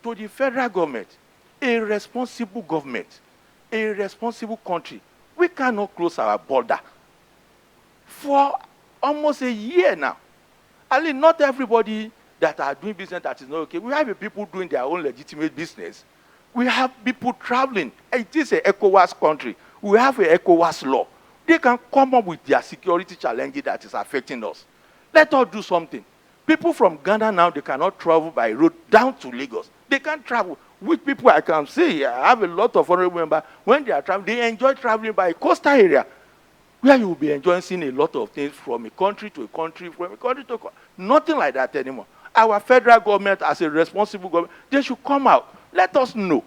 to the federal government, a responsible government, a responsible country, we cannot close our border for almost a year now. I mean, not everybody that are doing business that is not okay. We have people doing their own legitimate business. We have people traveling. It is an ECOWAS country. We have an ECOWAS law. They can come up with their security challenges that is affecting us. Let us do something. People from Ghana now, they cannot travel by road down to Lagos. They can't travel. With people I can say, I have a lot of honorable members, when they are traveling, they enjoy traveling by a coastal area, where you will be enjoying seeing a lot of things from a country to a country, from a country to a country. Nothing like that anymore. Our federal government, as a responsible government, they should come out. Let us know.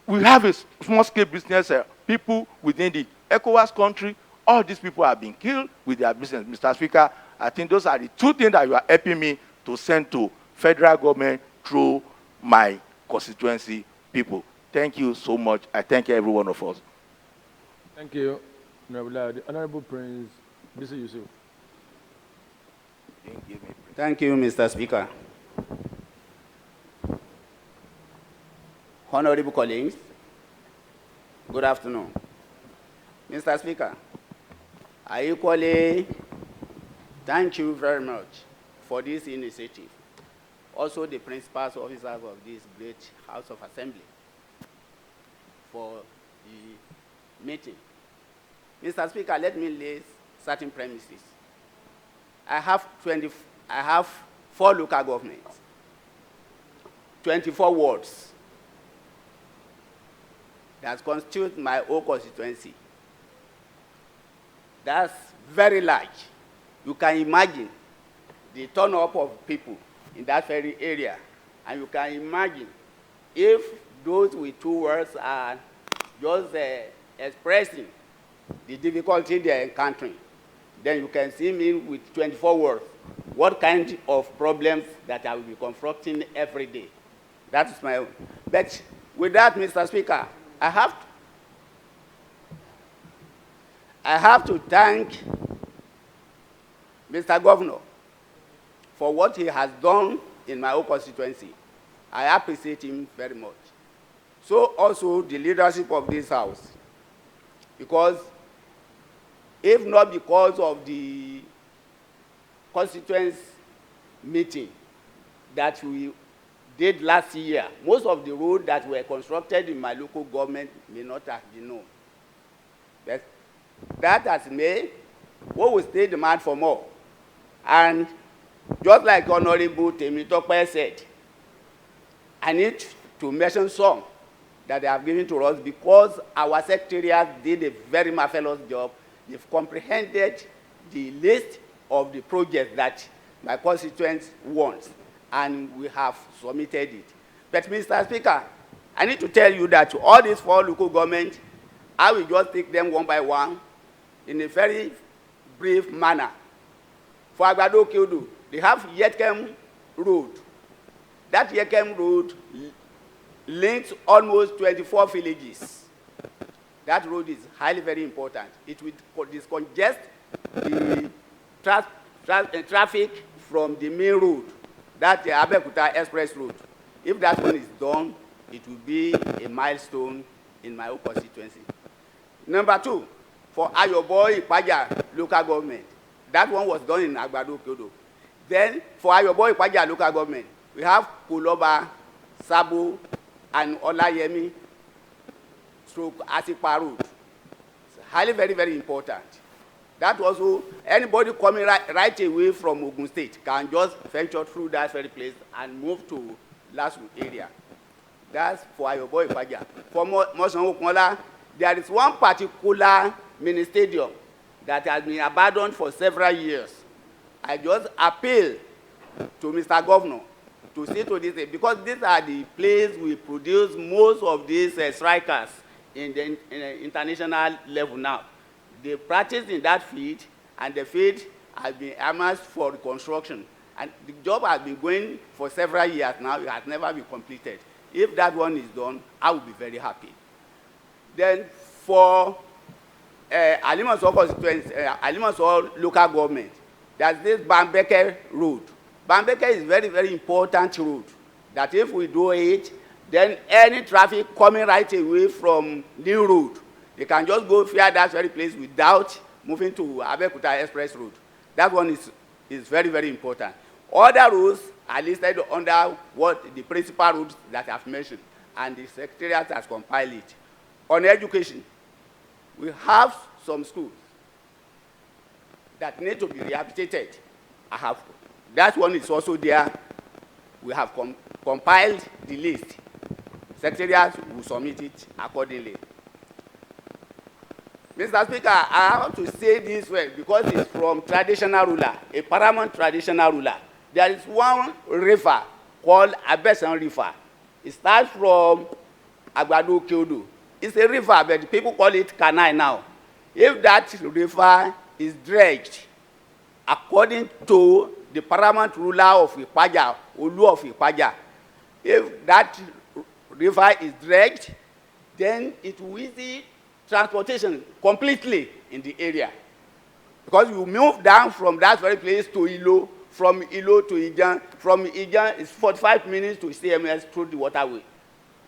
We have a small-scale business, people within the ECOWAS country. All these people have been killed with their business. Mr. Speaker, I think those are the two things that you are helping me to send to federal government through my constituency people. Thank you so much. I thank every one of us. Thank you, Honorable Honorable Prince Bisi Yusuf. Thank you, Mr. Speaker. Honorable colleagues, good afternoon. Mr. Speaker, I equally thank you very much for this initiative. Also the principal officers of this great House of Assembly for the meeting. Mr. Speaker, let me lay certain premises. I have 4 local governments, 24 wards that constitute my own constituency. That's very large. You can imagine the turn-up of people in that very area. And you can imagine if those with 2 words are just expressing the difficulty they're encountering, then you can see me with 24 words, what kind of problems that I will be confronting every day. That's my own. But with that, Mr. Speaker, I have to thank Mr. Governor for what he has done in my own constituency. I appreciate him very much. So also the leadership of this House, because if not because of the constituency meeting that we did last year, most of the roads that were constructed in my local government may not have been known. But that has made what will still demand for more. And just like Honorable Temitope said, I need to mention some that they have given to us because our secretariat did a very marvelous job. They've comprehended the list of the projects that my constituents want, and we have submitted it. But, Mr. Speaker, I need to tell you that all these 4 local governments, I will just take them one by one in a very brief manner. For Agbado Kyodo, they have Yetkem Road. That Yetkem Road links almost 24 villages. That road is highly very important. It will discongest the traffic from the main road, that Abeokuta Express Road. If that one is done, it will be a milestone in my own constituency. Number 2, for Ayobo Ipaja local government. That one was done in Agbado Kyodo. Then for Ayobo Ipaja local government, we have Kuloba, Sabo, and Olayemi stroke Asipa Road. It's highly very, very important. That also, anybody coming right away from Ogun State can just venture through that very place and move to Lasu area. That's for Ayobo Ipaja. For Mosan Okunola, there is one particular mini stadium that has been abandoned for several years. I just appeal to Mr. Governor to see to this, because these are the places we produce most of these strikers in the international level now. They practice in that field, and the field has been amassed for reconstruction. And the job has been going for several years now. It has never been completed. If that one is done, I will be very happy. Then for Alimanso constituency, Alimanso local government, there's this Bambeke Road. Bambeke is very, very important road. that if we do it, then any traffic coming right away from New Road, they can just go via that very place without moving to Abeokuta Express Road. That one is very, very important. Other roads are listed under what the principal roads that I've mentioned, and the Secretariat has compiled it. On education, we have some schools that need to be rehabilitated. That one is also there. We have compiled the list. Secretariat will submit it accordingly. Mr. Speaker, I have to say this well because it's from traditional ruler, a paramount traditional ruler. There is one river called Abesan River. It starts from Agbado Kyodo. It's a river, but people call it canal now. If that river is dredged, according to the paramount ruler of Ipaja, Olu of Ipaja, if that river is dredged, then it will easy transportation completely in the area. Because you move down from that very place to Ilo, from Ilo to Ijan, from Ijan it's 45 minutes to CMS through the waterway,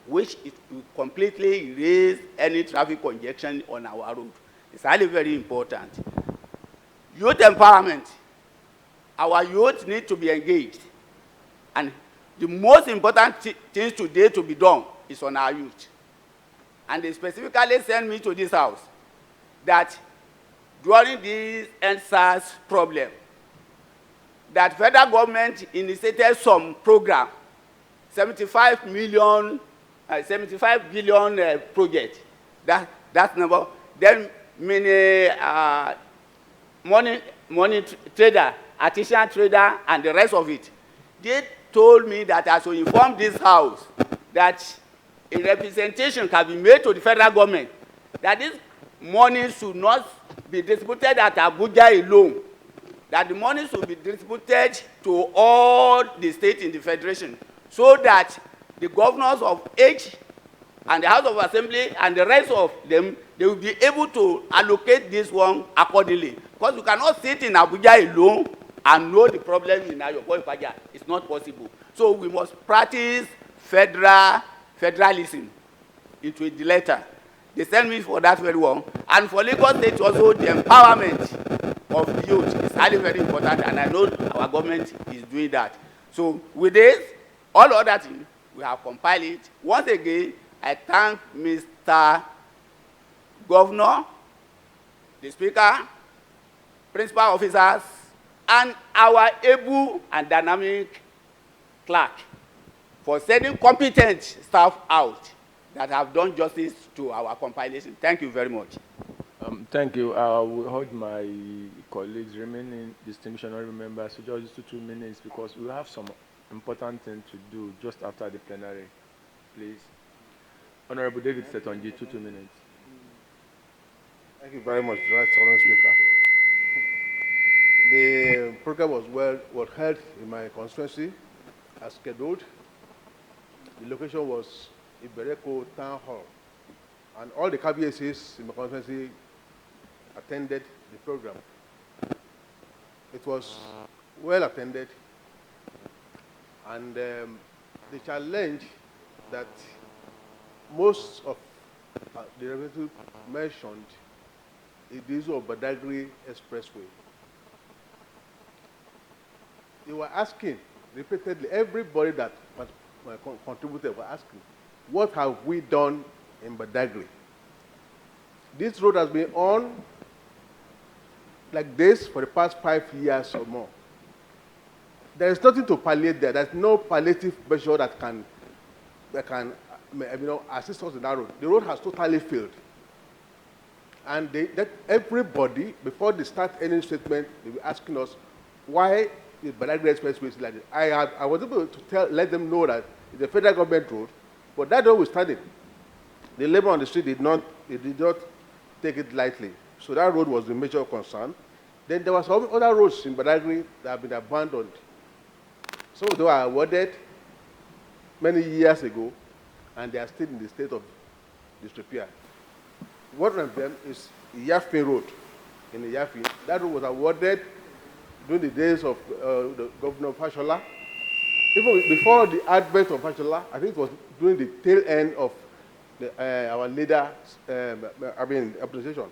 which it will completely erase any traffic congestion on our road. It's highly very important. Youth empowerment. Our youth need to be engaged. And the most important things today to be done is on our youth. And they specifically sent me to this house that during this NSAS problem, that federal government initiated some program, 75 billion project. That number. Then many money trader, artisan trader, and the rest of it. They told me that I should inform this house that a representation can be made to the federal government that this money should not be distributed at Abuja alone, that the money should be distributed to all the states in the federation, so that the governors of each and the House of Assembly and the rest of them, they will be able to allocate this one accordingly. Because you cannot sit in Abuja alone and know the problem in Ayoko Ipaja. It's not possible. So we must practice federalism into the letter. They send me for that very one. And for Lagos State also, the empowerment of the youth is highly very important, and I know our government is doing that. So with this, all other things, we have compiled it. Once again, I thank Mr. Governor, the Speaker, principal officers, and our able and dynamic clerk for sending competent staff out that have done justice to our compilation. Thank you very much. Thank you. I will hold my colleagues, remaining distinguished honorable members, to just 2 minutes because we have some important thing to do just after the plenary. Please. Honorable David Setonji, 2 minutes. Thank you very much, Right Honorable Speaker. The program was held in my constituency as scheduled. The location was Ibereko Town Hall, and all the KBSs in my constituency attended the program. It was well attended, and the challenge that most of the representatives mentioned is the issue of Badagry Expressway. They were asking repeatedly, everybody that contributed were asking, what have we done in Badagry? This road has been on like this for the past 5 years or more. There is nothing to palliate there. There's no palliative measure that can assist us in that road. The road has totally failed. And that everybody, before they start any statement, they will asking us why the Badagry Expressway is like this. I was able to let them know that it's a federal government road, but that road we started. The labor on the street did not take it lightly. So that road was the major concern. Then there were some other roads in Badagry that have been abandoned. Some of them were awarded many years ago, and they are still in the state of disrepair. One of them is Iyafin Road in Iyafin. That road was awarded during the days of the Governor Fashola. even before the advent of Fashola, I think it was during the tail end of our leader, administration.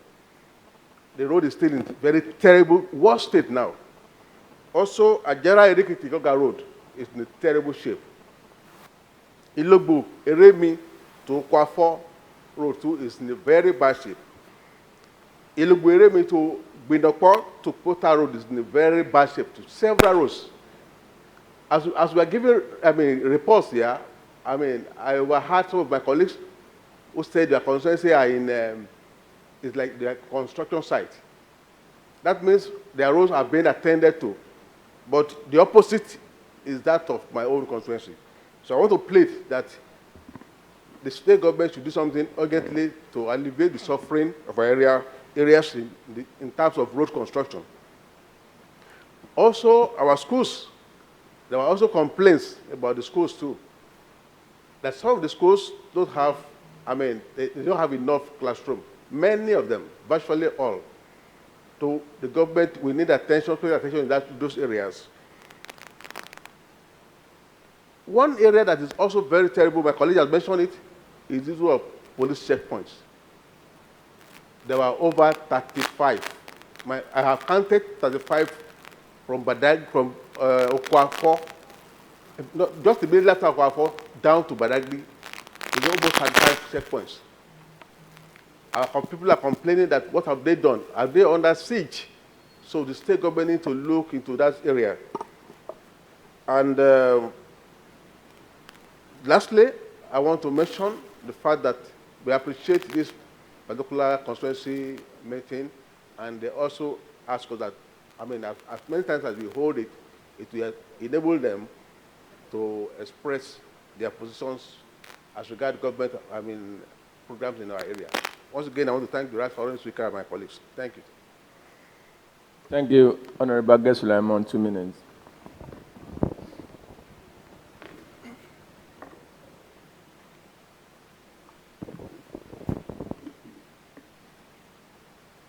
The road is still in very terrible, worse state now. Also, Ajara Erikiti Goga Road is in a terrible shape. Ilogbo, Eremi to Kwafo Road too is in a very bad shape. Ilogbo, Eremi to Binokpo to Pota Road is in a very bad shape too. Several roads. As we are giving, reports here, I overheard some of my colleagues who said their constituency are in, it's like their construction site. That means their roads are being attended to. But the opposite is that of my own constituency. So I want to plead that the state government should do something urgently to alleviate the suffering of our areas in terms of road construction. Also, our schools, there were also complaints about the schools too. That some of the schools don't have, they don't have enough classroom. Many of them, virtually all. So the government, we need attention, pay attention in those areas. One area that is also very terrible, my colleague has mentioned it, is the issue of police checkpoints. There were over 35. I have counted 35 from Badag, from Okwafo, just immediately after Okwafo, down to Badagry. There's almost 35 checkpoints. Our people are complaining that what have they done? Are they under siege? So the state government needs to look into that area. And lastly, I want to mention the fact that we appreciate this particular constituency meeting, and they also ask us that, as many times as we hold it, it will enable them to express their positions as regards government, programs in our area. Once again, I want to thank the Right Foreign Speaker and my colleagues. Thank you. Thank you, Honorable Bagge Sulaiman. 2 minutes.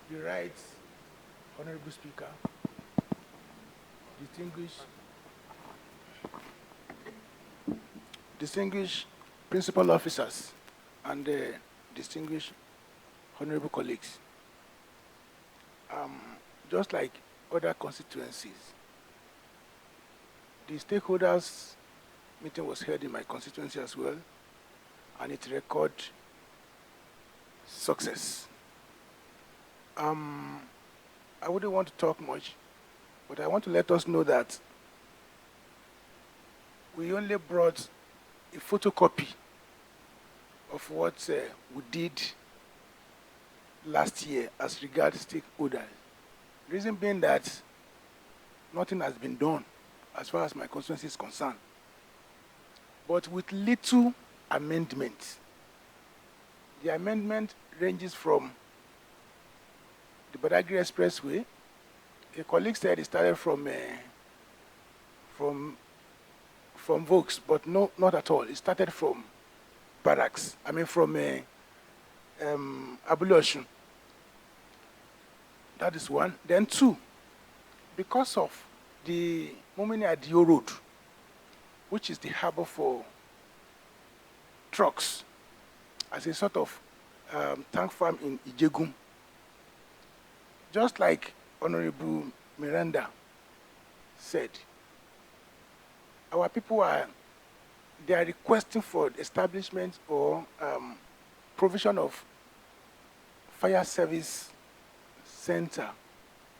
The Right Honorable Speaker, distinguished principal officers, and distinguished honorable colleagues. Just like other constituencies, the stakeholders meeting was held in my constituency as well, and it recorded success. I wouldn't want to talk much, but I want to let us know that we only brought a photocopy of what we did last year as regards stakeholders. Reason being that nothing has been done as far as my constituency is concerned. But with little amendments. The amendment ranges from the Badagry Expressway. A colleague said it started from Vokes, but no, not at all. It started from barracks. From Abolition. That is one. Then two, because of the Mumini Adio Road, which is the harbor for trucks, as a sort of tank farm in Ijegum. Just like Honorable Miranda said, our people are requesting for establishment or provision of fire service center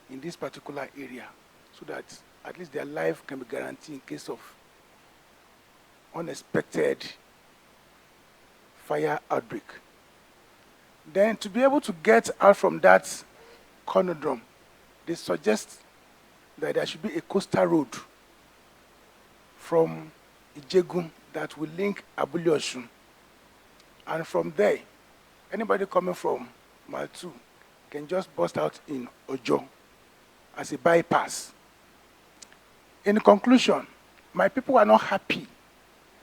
in this particular area, so that at least their life can be guaranteed in case of unexpected fire outbreak. Then to be able to get out from that conundrum, they suggest that there should be a coastal road from Ijegum that will link Abuliosun. And from there, anybody coming from Maltu can just bust out in Ojo as a bypass. In conclusion, my people are not happy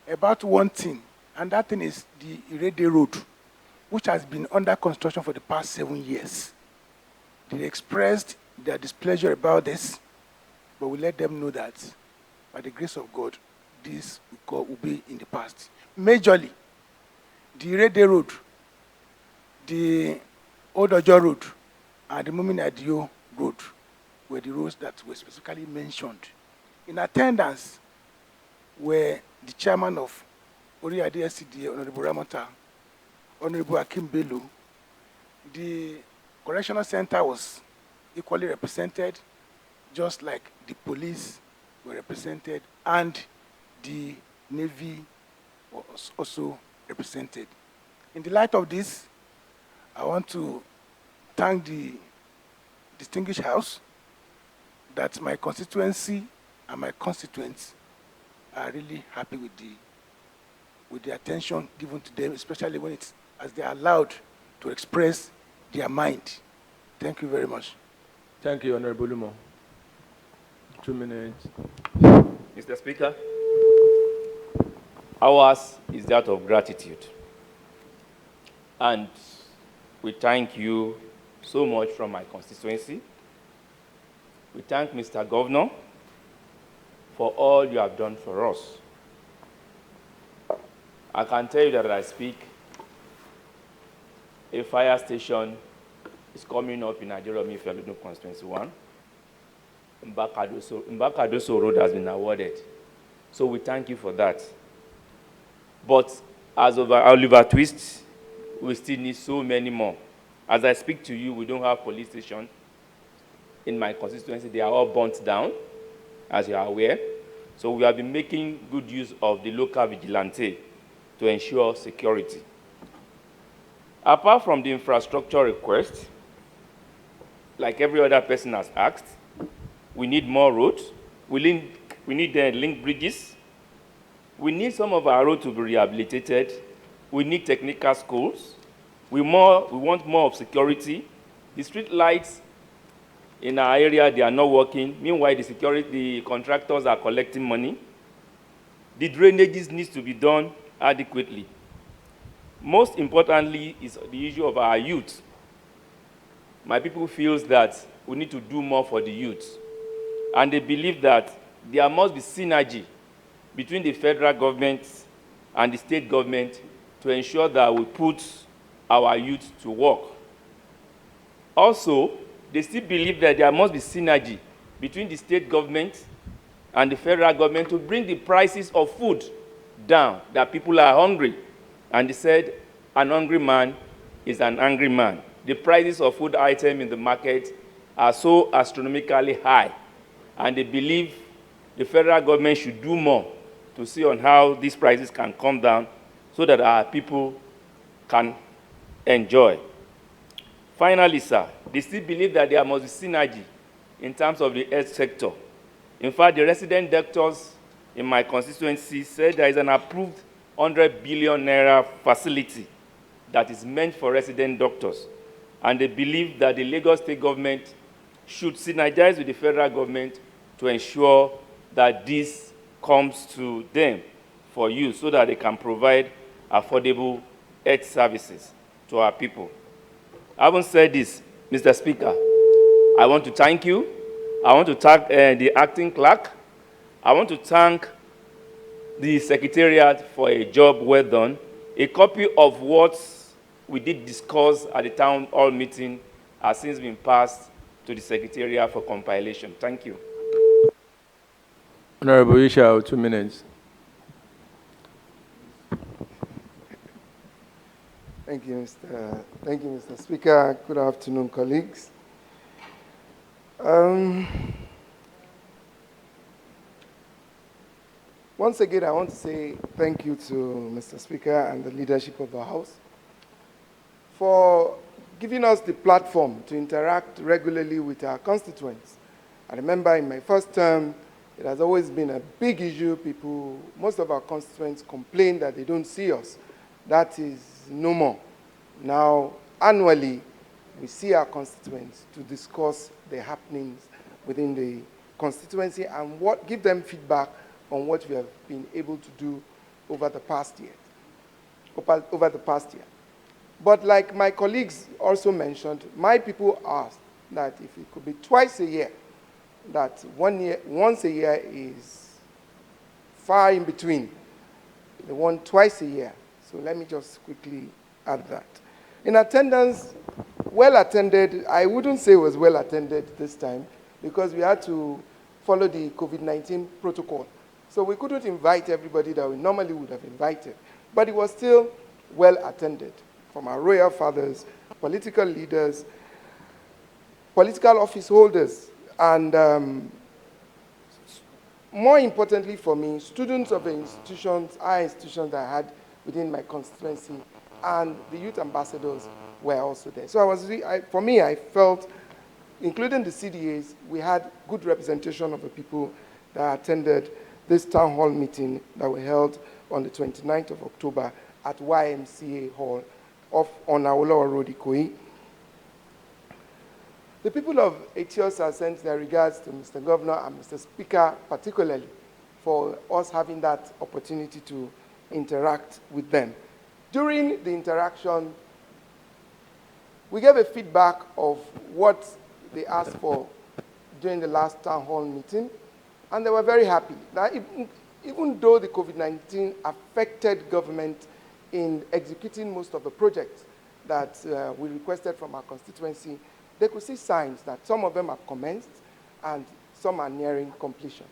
about one thing, and that thing is the Irede Road, which has been under construction for the past 7 years. They expressed their displeasure about this, but we let them know that, by the grace of God, this will be in the past. Majorly, the Rede Road, the Old Ojo Road, and the Mumin Adio Road were the roads that were specifically mentioned. In attendance were the chairman of Oriade SCDA, Honorable Ramata, Honorable Akim Bello. The correctional center was equally represented, just like the police were represented, and the Navy was also represented. In the light of this, I want to thank the distinguished House that my constituency and my constituents are really happy with the attention given to them, especially when it's as they are allowed to express their mind. Thank you very much. Thank you, Honorable Lumo. 2 minutes. Mr. Speaker, ours is that of gratitude. And we thank you so much from my constituency. We thank Mr. Governor for all you have done for us. I can tell you that as I speak, a fire station is coming up in Nigeria Fellow Constituency 1. Mbakadoso Road has been awarded. So we thank you for that. But as of Oliver Twist, we still need so many more. As I speak to you, we don't have police station in my constituency. They are all burnt down, as you are aware. So we have been making good use of the local vigilante to ensure security. Apart from the infrastructure request, like every other person has asked, we need more roads. We need link bridges. We need some of our roads to be rehabilitated. We need technical schools. We want more of security. The street lights in our area, they are not working. Meanwhile, the contractors are collecting money. The drainages needs to be done adequately. Most importantly is the issue of our youth. My people feel that we need to do more for the youth. And they believe that there must be synergy between the federal government and the state government to ensure that we put our youth to work. Also, they still believe that there must be synergy between the state government and the federal government to bring the prices of food down, that people are hungry. And they said, an hungry man is an angry man. The prices of food items in the market are so astronomically high, and they believe the federal government should do more to see on how these prices can come down so that our people can enjoy. Finally, sir, they still believe that there must be synergy in terms of the health sector. In fact, the resident doctors in my constituency said there is an approved 100 billion naira facility that is meant for resident doctors. And they believe that the Lagos state government should synergize with the federal government to ensure that this comes to them for use so that they can provide affordable health services to our people. Having said this, Mr. Speaker, I want to thank you. I want to thank the acting clerk. I want to thank the Secretariat for a job well done. A copy of what we did discuss at the town hall meeting has since been passed to the Secretariat for compilation. Thank you. Honorable Isha, 2 minutes. Thank you, Mr. Speaker. Good afternoon, colleagues. Once again, I want to say thank you to Mr. Speaker and the leadership of the House for giving us the platform to interact regularly with our constituents. I remember in my first term, it has always been a big issue. Most of our constituents complain that they don't see us. That is no more. Now, annually, we see our constituents to discuss the happenings within the constituency and give them feedback on what we have been able to do over the past year. But like my colleagues also mentioned, my people asked that if it could be twice a year, that once a year is far in between. They want twice a year. So let me just quickly add that. In attendance, well attended, I wouldn't say it was well attended this time because we had to follow the COVID-19 protocol. So we couldn't invite everybody that we normally would have invited. But it was still well attended from our royal fathers, political leaders, political office holders, and more importantly for me, students of the institutions, our institutions that I had within my constituency, and the youth ambassadors were also there. So for me, I felt, including the CDAs, we had good representation of the people that attended this town hall meeting that we held on the 29th of October at YMCA Hall on Awolowo Road, Ikoyi. The people of Etios have sent their regards to Mr. Governor and Mr. Speaker, particularly, for us having that opportunity to interact with them. During the interaction, we gave a feedback of what they asked for during the last town hall meeting, and they were very happy. Now, even though the COVID-19 affected government in executing most of the projects that we requested from our constituency, they could see signs that some of them have commenced and some are nearing completion.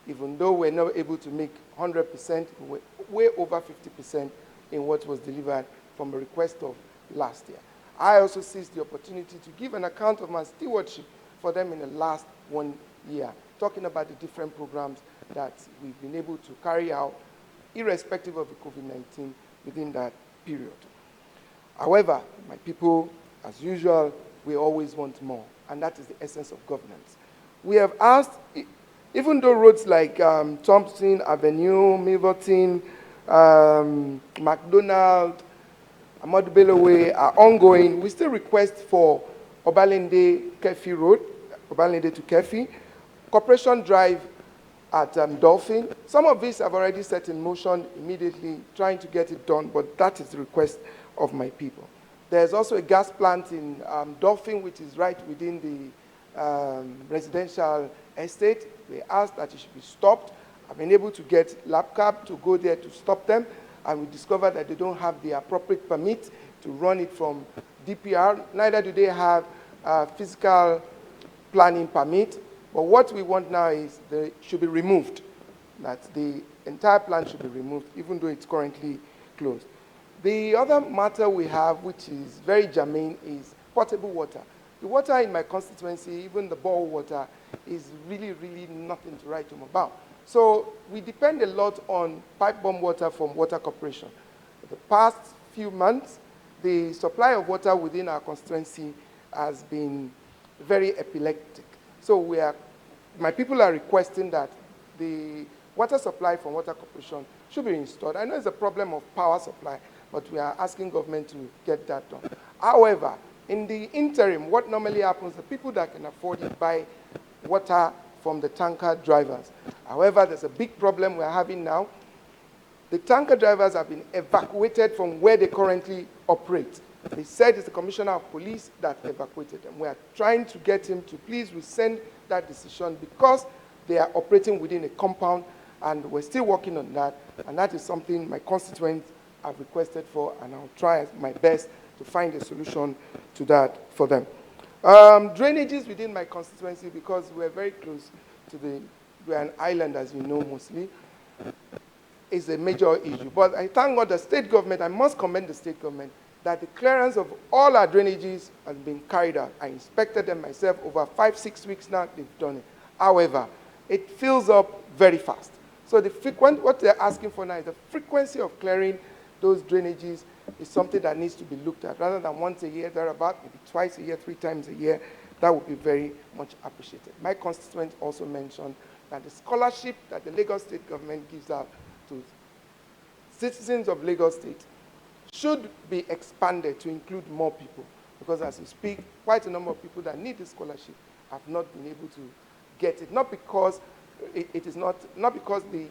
Even though we're not able to make 100%, we're way over 50% in what was delivered from a request of last year. I also seized the opportunity to give an account of my stewardship for them in the last 1 year, talking about the different programs that we've been able to carry out, irrespective of the COVID-19, within that period. However, my people, as usual, we always want more, and that is the essence of governance. We have asked, even though roads like Thompson Avenue, Milverton, McDonald, Ahmadu Bello Way are ongoing, we still request for Obalende Kefi Road, Obalende to Kefi, Corporation Drive at Dolphin. Some of these have already set in motion immediately, trying to get it done, but that is the request of my people. There's also a gas plant in Dolphin, which is right within the residential estate. They asked that it should be stopped. I've been able to get LabCab to go there to stop them, and we discovered that they don't have the appropriate permit to run it from DPR. Neither do they have physical planning permit. But what we want now is they should be removed, that the entire plant should be removed, even though it's currently closed. The other matter we have, which is very germane, is potable water. The water in my constituency, even the bore water, is really, really nothing to write home about. So we depend a lot on pipe-borne water from Water Corporation. For the past few months, the supply of water within our constituency has been very epileptic. So my people are requesting that the water supply from Water Corporation should be installed. I know it's a problem of power supply, but we are asking government to get that done. However, in the interim, what normally happens, the people that can afford it buy water from the tanker drivers. However, there's a big problem we're having now. The tanker drivers have been evacuated from where they currently operate. They said it's the Commissioner of Police that evacuated them. We are trying to get him to please rescind that decision because they are operating within a compound, and we're still working on that. And that is something my constituents have requested for, and I'll try my best to find a solution to that for them. Drainages within my constituency, because we're very close to we're an island, as you know, mostly, is a major issue. But I thank God the state government, I must commend the state government, that the clearance of all our drainages has been carried out. I inspected them myself over 5-6 weeks now, they've done it. However, it fills up very fast. So what they're asking for now is the frequency of clearing those drainages is something that needs to be looked at. Rather than once a year, thereabout, maybe twice a year, 3 times a year, that would be very much appreciated. My constituent also mentioned that the scholarship that the Lagos State government gives out to citizens of Lagos State should be expanded to include more people. Because as we speak, quite a number of people that need this scholarship have not been able to get it. Not because not because the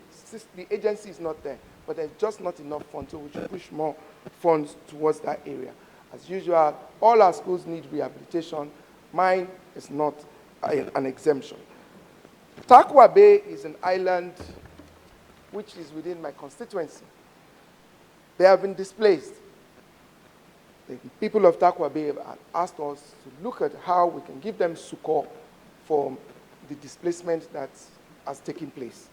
agency is not there, but there's just not enough funds, so we should push more funds towards that area. As usual, all our schools need rehabilitation. Mine is not an exemption. Takwa Bay is an island which is within my constituency. They have been displaced. The people of Takwa Bay have asked us to look at how we can give them succor for the displacement that has taken place.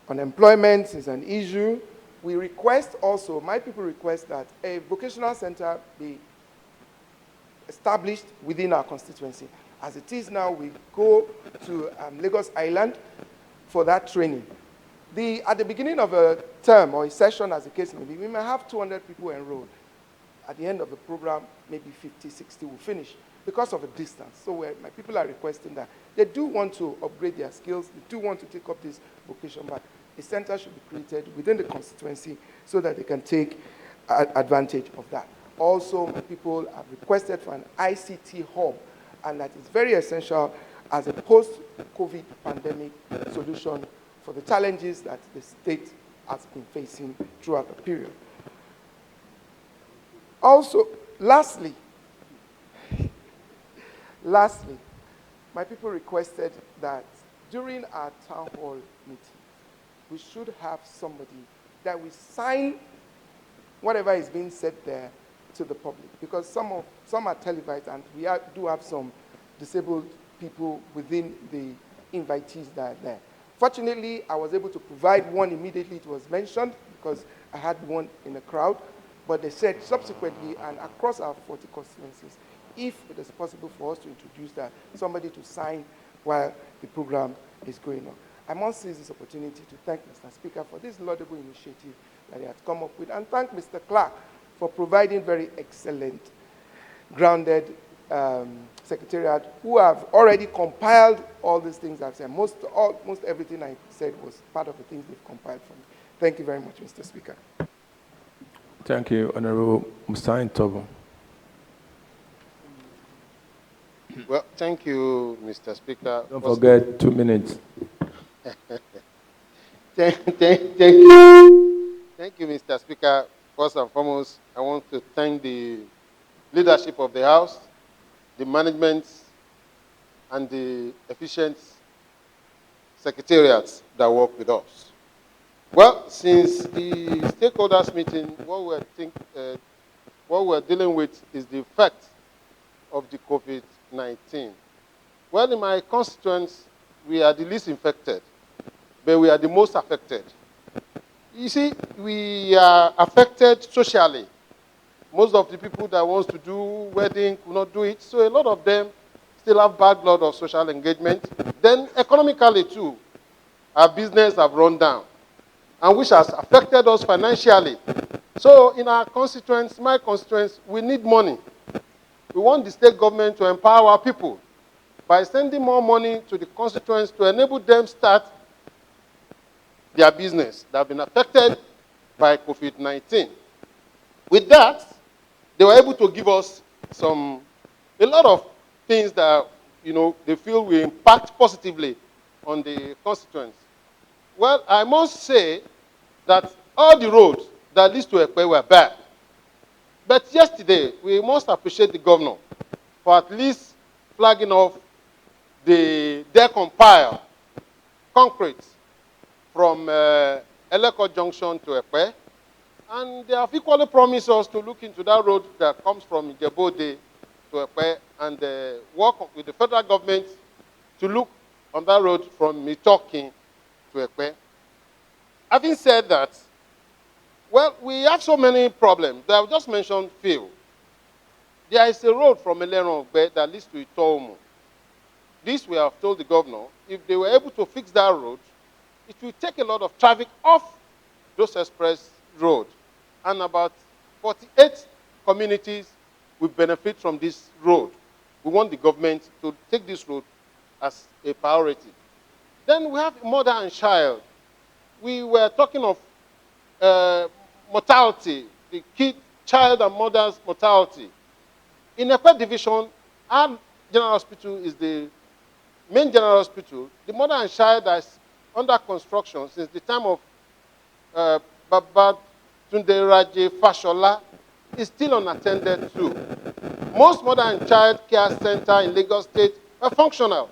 Unemployment is an issue. We request also, my people request that a vocational center be established within our constituency. As it is now, we go to Lagos Island for that training. At the beginning of a term or a session, as the case may be, we may have 200 people enrolled. At the end of the program, maybe 50, 60 will finish because of a distance. So my people are requesting that. They do want to upgrade their skills. They do want to take up this vocation, but a center should be created within the constituency so that they can take advantage of that. Also, my people have requested for an ICT hub, and that is very essential as a post-COVID pandemic solution for the challenges that the state has been facing throughout the period. Also, lastly, my people requested that during our town hall meeting, we should have somebody that will sign whatever is being said there to the public, because some are televised, and we do have some disabled people within the invitees that are there. Fortunately, I was able to provide one immediately. It was mentioned because I had one in the crowd, but they said subsequently and across our 40 constituencies, if it is possible for us to introduce that, somebody to sign while the program is going on. I must seize this opportunity to thank Mr. Speaker for this laudable initiative that he has come up with, and thank Mr. Clark for providing very excellent, grounded secretariat who have already compiled all these things I've said. Most everything I said was part of the things they've compiled for me. Thank you very much, Mr. Speaker. Thank you, Honorable Musain Tobo. Well, thank you, Mr. Speaker. Don't forget 2 minutes. Thank you. Thank you, Mr. Speaker. First and foremost, I want to thank the leadership of the House, the management, and the efficient secretariats that work with us. Well, since the stakeholders meeting, what we're dealing with is the effect of the COVID-19. Well, in my constituents, we are the least infected, but we are the most affected. You see, we are affected socially. Most of the people that want to do wedding could not do it, so a lot of them still have bad blood of social engagement. Then economically too, our business have run down, and which has affected us financially. So in our constituents, my constituents, we need money. We want the state government to empower our people by sending more money to the constituents to enable them start their business that have been affected by COVID-19. With that, they were able to give us a lot of things that, they feel will impact positively on the constituents. Well, I must say that all the roads that lead to Ekpe were bad. But yesterday, we must appreciate the governor for at least flagging off the decompile concrete from LSHA Junction to Ekpe. And they have equally promised us to look into that road that comes from Ijebode to Ekpe and work with the federal government to look on that road from Mitokin to Ekpe. Having said that, well, we have so many problems. I've just mentioned few. There is a road from Eleron that leads to Itomo. This we have told the governor, if they were able to fix that road, it will take a lot of traffic off those express road. And about 48 communities will benefit from this road. We want the government to take this road as a priority. Then we have mother and child. We were talking of mortality, the child and mother's mortality. In Ekpe division, our general hospital is the main general hospital. The mother and child is under construction since the time of Baba Tunde Raje Fashola is still unattended too. Most mother and child care center in Lagos State are functional,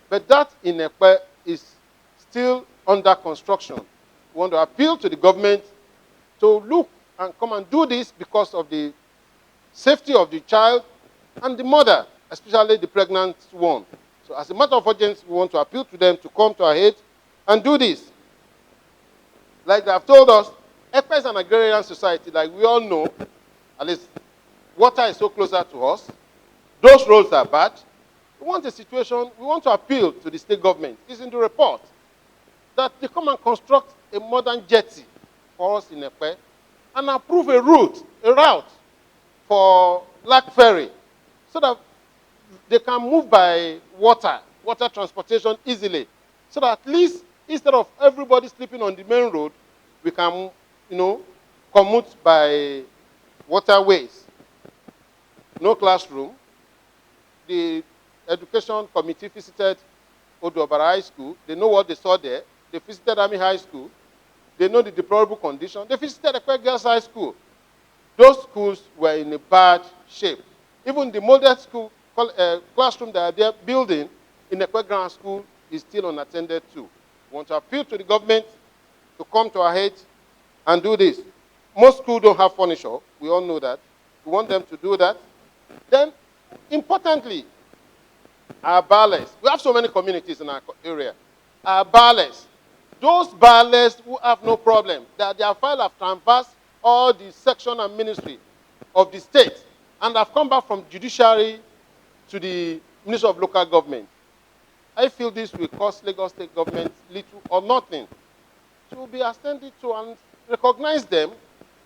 but that in Ekpe is still under construction. We want to appeal to the government to look and come and do this because of the safety of the child and the mother, especially the pregnant one. So as a matter of urgency, we want to appeal to them to come to our aid and do this. Like they have told us, EPA is an agrarian society, like we all know, at least water is so closer to us. Those roads are bad. We want a situation, we want to appeal to the state government. It's in the report that they come and construct a modern jetty for us in Epe and approve a route for Lac Ferry so that they can move by water transportation easily. So that at least instead of everybody sleeping on the main road, we can, commute by waterways. No classroom. The education committee visited Odobara High School. They know what they saw there. They visited Army High School. They know the deplorable condition. They visited Ekwe Girls High School. Those schools were in a bad shape. Even the model school classroom that they are building in Ekwe Grammar School is still unattended to. We want to appeal to the government to come to our aid and do this. Most schools don't have furniture. We all know that. We want them to do that. Then, importantly, our ballets. We have so many communities in our area. Our ballets. Those ballets who have no problem, that their file have traversed all the section and ministry of the state and have come back from judiciary to the Ministry of Local Government. I feel this will cost Lagos State government little or nothing to be attended to and recognize them,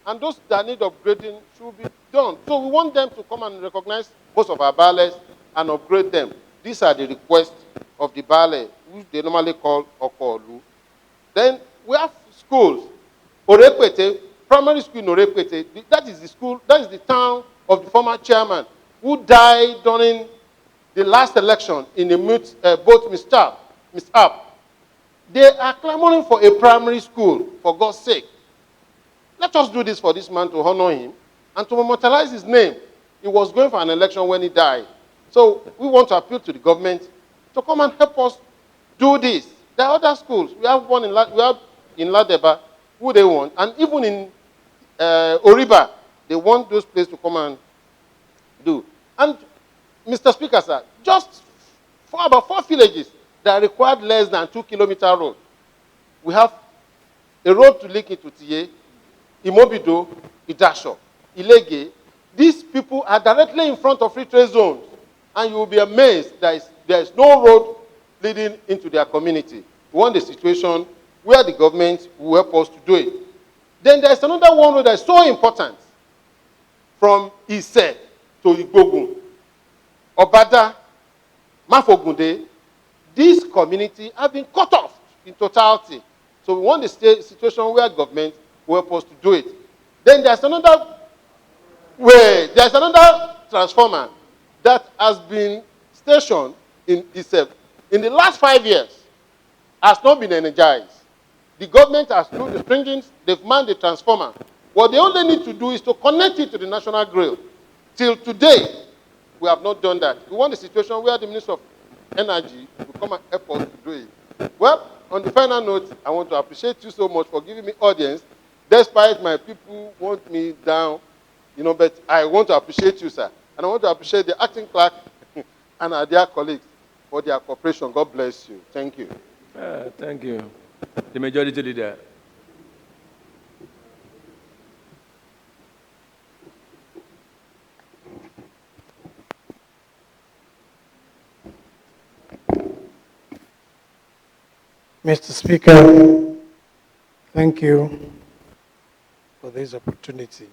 and those that need upgrading should be done. So we want them to come and recognize most of our ballets and upgrade them. These are the requests of the ballet, which they normally call Okolu. Then we have schools. Orekwete, primary school in Orekwete, that is the school, that is the town of the former chairman who died during the last election in a boat mishap. They are clamoring for a primary school, for God's sake. Let us do this for this man to honor him and to immortalize his name. He was going for an election when he died. So we want to appeal to the government to come and help us do this. There are other schools. We have one in Ladeba, who they want, and even in Oriba, they want those places to come and do. And Mr. Speaker, sir, just for about 4 villages that required less than 2-kilometer road. We have a road to link into Tiye, Imobido, Idasho, Ilege. These people are directly in front of free trade zones, and you will be amazed that there is no road leading into their community. We want a situation where the government will help us to do it. Then there is another one road that is so important, from Ise to Igbogun, Obada, Mafogunde. These communities have been cut off in totality. So we want a situation where government will help us to do it. Then there's another way, there's another transformer that has been stationed in Isef. In the last 5 years, has not been energized. The government has through the stringings, they've manned the transformer. What they only need to do is to connect it to the national grid. Till today, we have not done that. We want a situation where the Minister of Energy will come and help us to do it. Well, on the final note, I want to appreciate you so much for giving me audience, despite my people want me down, but I want to appreciate you, sir. And I want to appreciate the acting clerk and our dear colleagues for their cooperation. God bless you. Thank you. Thank you. The majority leader. Mr. Speaker, thank you for this opportunity.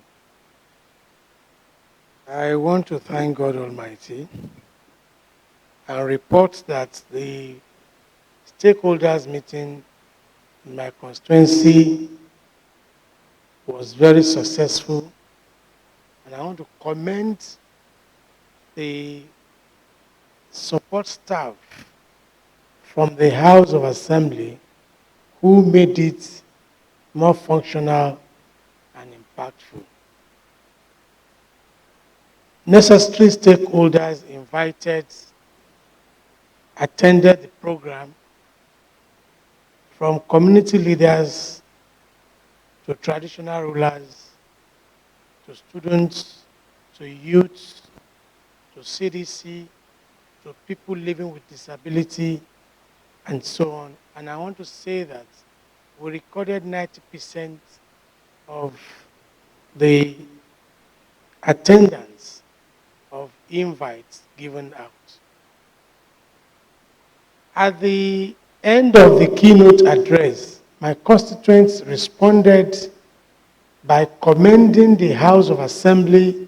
I want to thank God Almighty and report that the stakeholders meeting in my constituency was very successful, and I want to commend the support staff from the House of Assembly who made it more functional and impactful. Necessary stakeholders attended the program, from community leaders to traditional rulers, to students, to youth, to CDC, to people living with disability, and so on. And I want to say that we recorded 90% of the attendance of invites given out. At the end of the keynote address, my constituents responded by commending the House of Assembly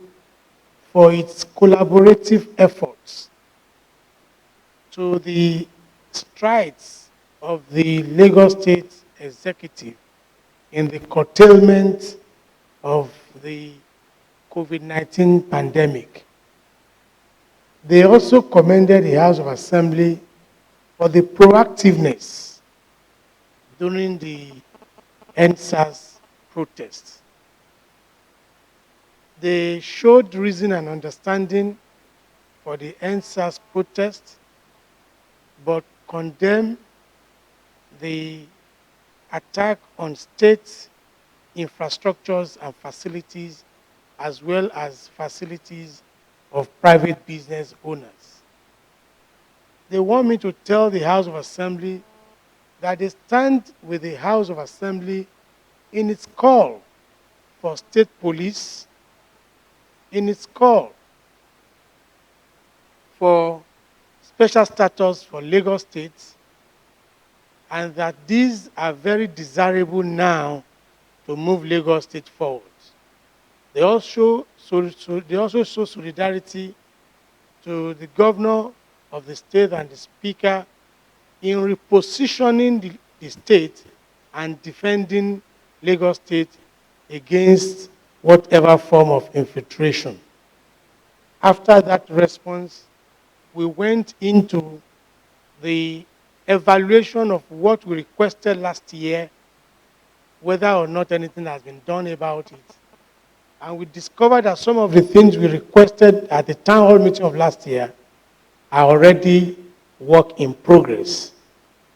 for its collaborative efforts to the strides of the Lagos State Executive in the curtailment of the COVID-19 pandemic. They also commended the House of Assembly for the proactiveness during the NSAS protests. They showed reason and understanding for the NSAS protest, but condemned the attack on state infrastructures and facilities, as well as facilities of private business owners. They want me to tell the House of Assembly that they stand with the House of Assembly in its call for state police, in its call for special status for Lagos State, and that these are very desirable now to move Lagos State forward. They also show solidarity to the governor of the state and the speaker in repositioning the state and defending Lagos State against whatever form of infiltration. After that response, we went into the evaluation of what we requested last year, whether or not anything has been done about it. And we discovered that some of the things we requested at the town hall meeting of last year are already work in progress.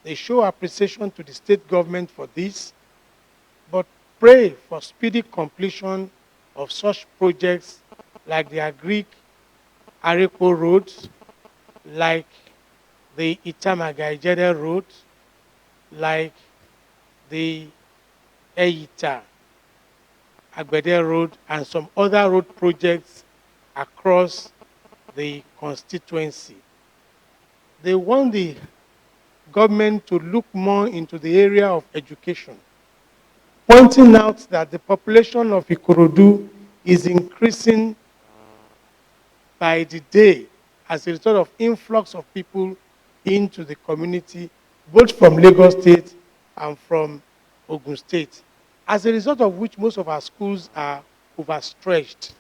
They show appreciation to the state government for this, but pray for speedy completion of such projects like the Agric Arepo Road, like the Itamaga-Ijede Road, like the Eyita Agbede Road, and some other road projects across the constituency. They want the government to look more into the area of education, pointing out that the population of Ikorodu is increasing by the day as a result of influx of people into the community, both from Lagos State and from Ogun State. As a result of which most of our schools are overstretched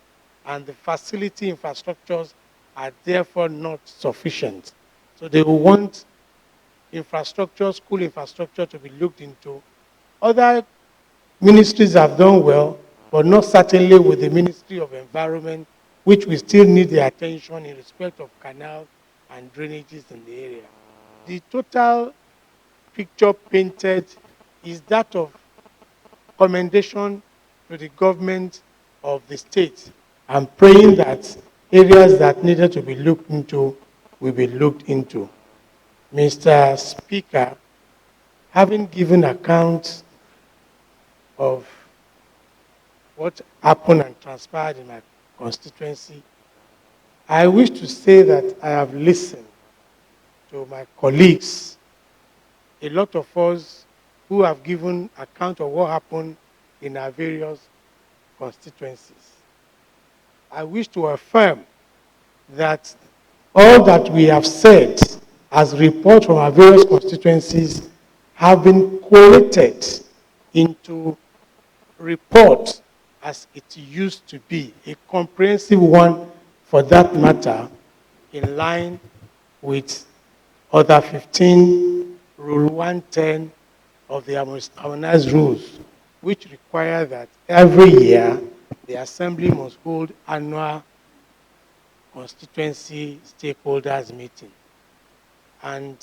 and the facility infrastructures are therefore not sufficient. So they will want infrastructure, school infrastructure to be looked into. Other ministries have done well, but not certainly with the Ministry of Environment, which we still need the attention in respect of canal and drainages in the area. The total picture painted is that of commendation to the government of the state and praying that areas that needed to be looked into will be looked into. Mr. Speaker, having given account of what happened and transpired in my constituency, I wish to say that I have listened to my colleagues, a lot of us who have given account of what happened in our various constituencies. I wish to affirm that all that we have said as reports from our various constituencies have been collated into report as it used to be, a comprehensive one for that matter, in line with Order 15, Rule 110 of the harmonized rules, which require that every year the Assembly must hold annual constituency stakeholders meeting. And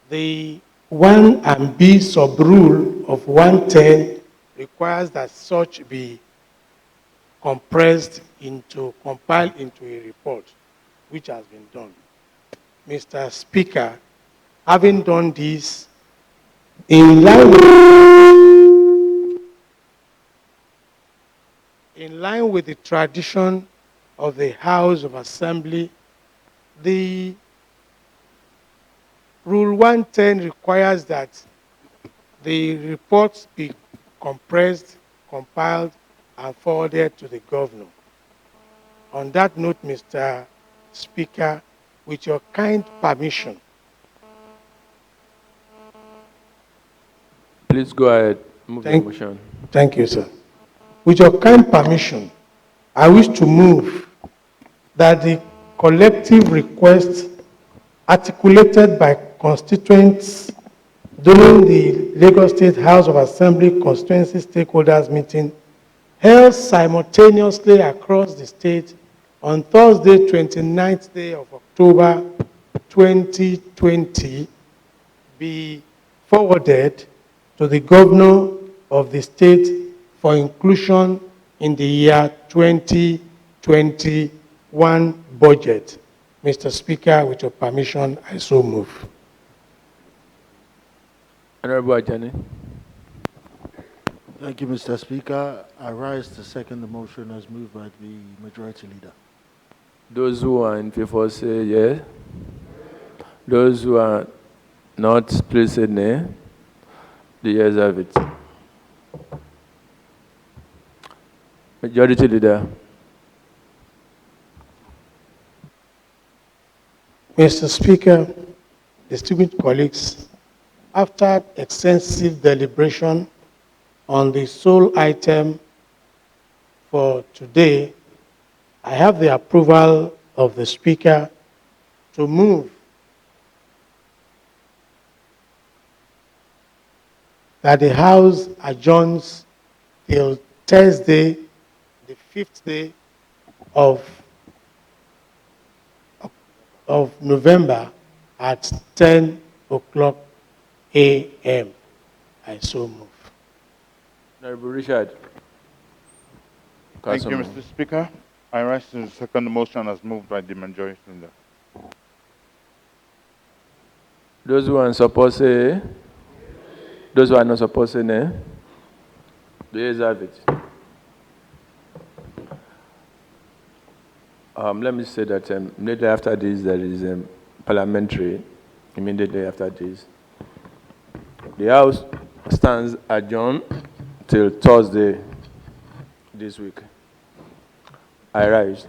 the 1 and B sub-rule of 110 requires that such be compiled into a report, which has been done. Mr. Speaker, having done this, in line with the tradition of the House of Assembly, the Rule 110 requires that the reports be compressed, compiled, and forwarded to the governor. On that note, Mr. Speaker, with your kind permission, Please go ahead. Move the motion. Thank you, sir. With your kind permission, I wish to move that the collective request articulated by constituents during the Lagos State House of Assembly constituency stakeholders meeting held simultaneously across the state on Thursday, 29th day of October 2020 be forwarded to the governor of the state for inclusion in the year 2021 budget. Mr. Speaker, with your permission, I so move. Honorable Ajani. Thank you, Mr. Speaker. I rise to second the motion as moved by the Majority Leader. Those who are in favor say yes. Those who are not, please say nay. The yeas have it. Majority Leader. Mr. Speaker, distinguished colleagues, after extensive deliberation on the sole item for today, I have the approval of the Speaker to move that the House adjourns till Thursday, the 5th day of November at 10 o'clock a.m. I so move. Honorable Richard. Thank you, Councilman. Mr. Speaker. I rise to second the motion as moved by the Majority Leader. Those who are in support say. Those who are not supposed to say nay. The yeas have it. Let me say that immediately after this, there is parliamentary. Immediately after this, the House stands adjourned till Thursday this week. I rise.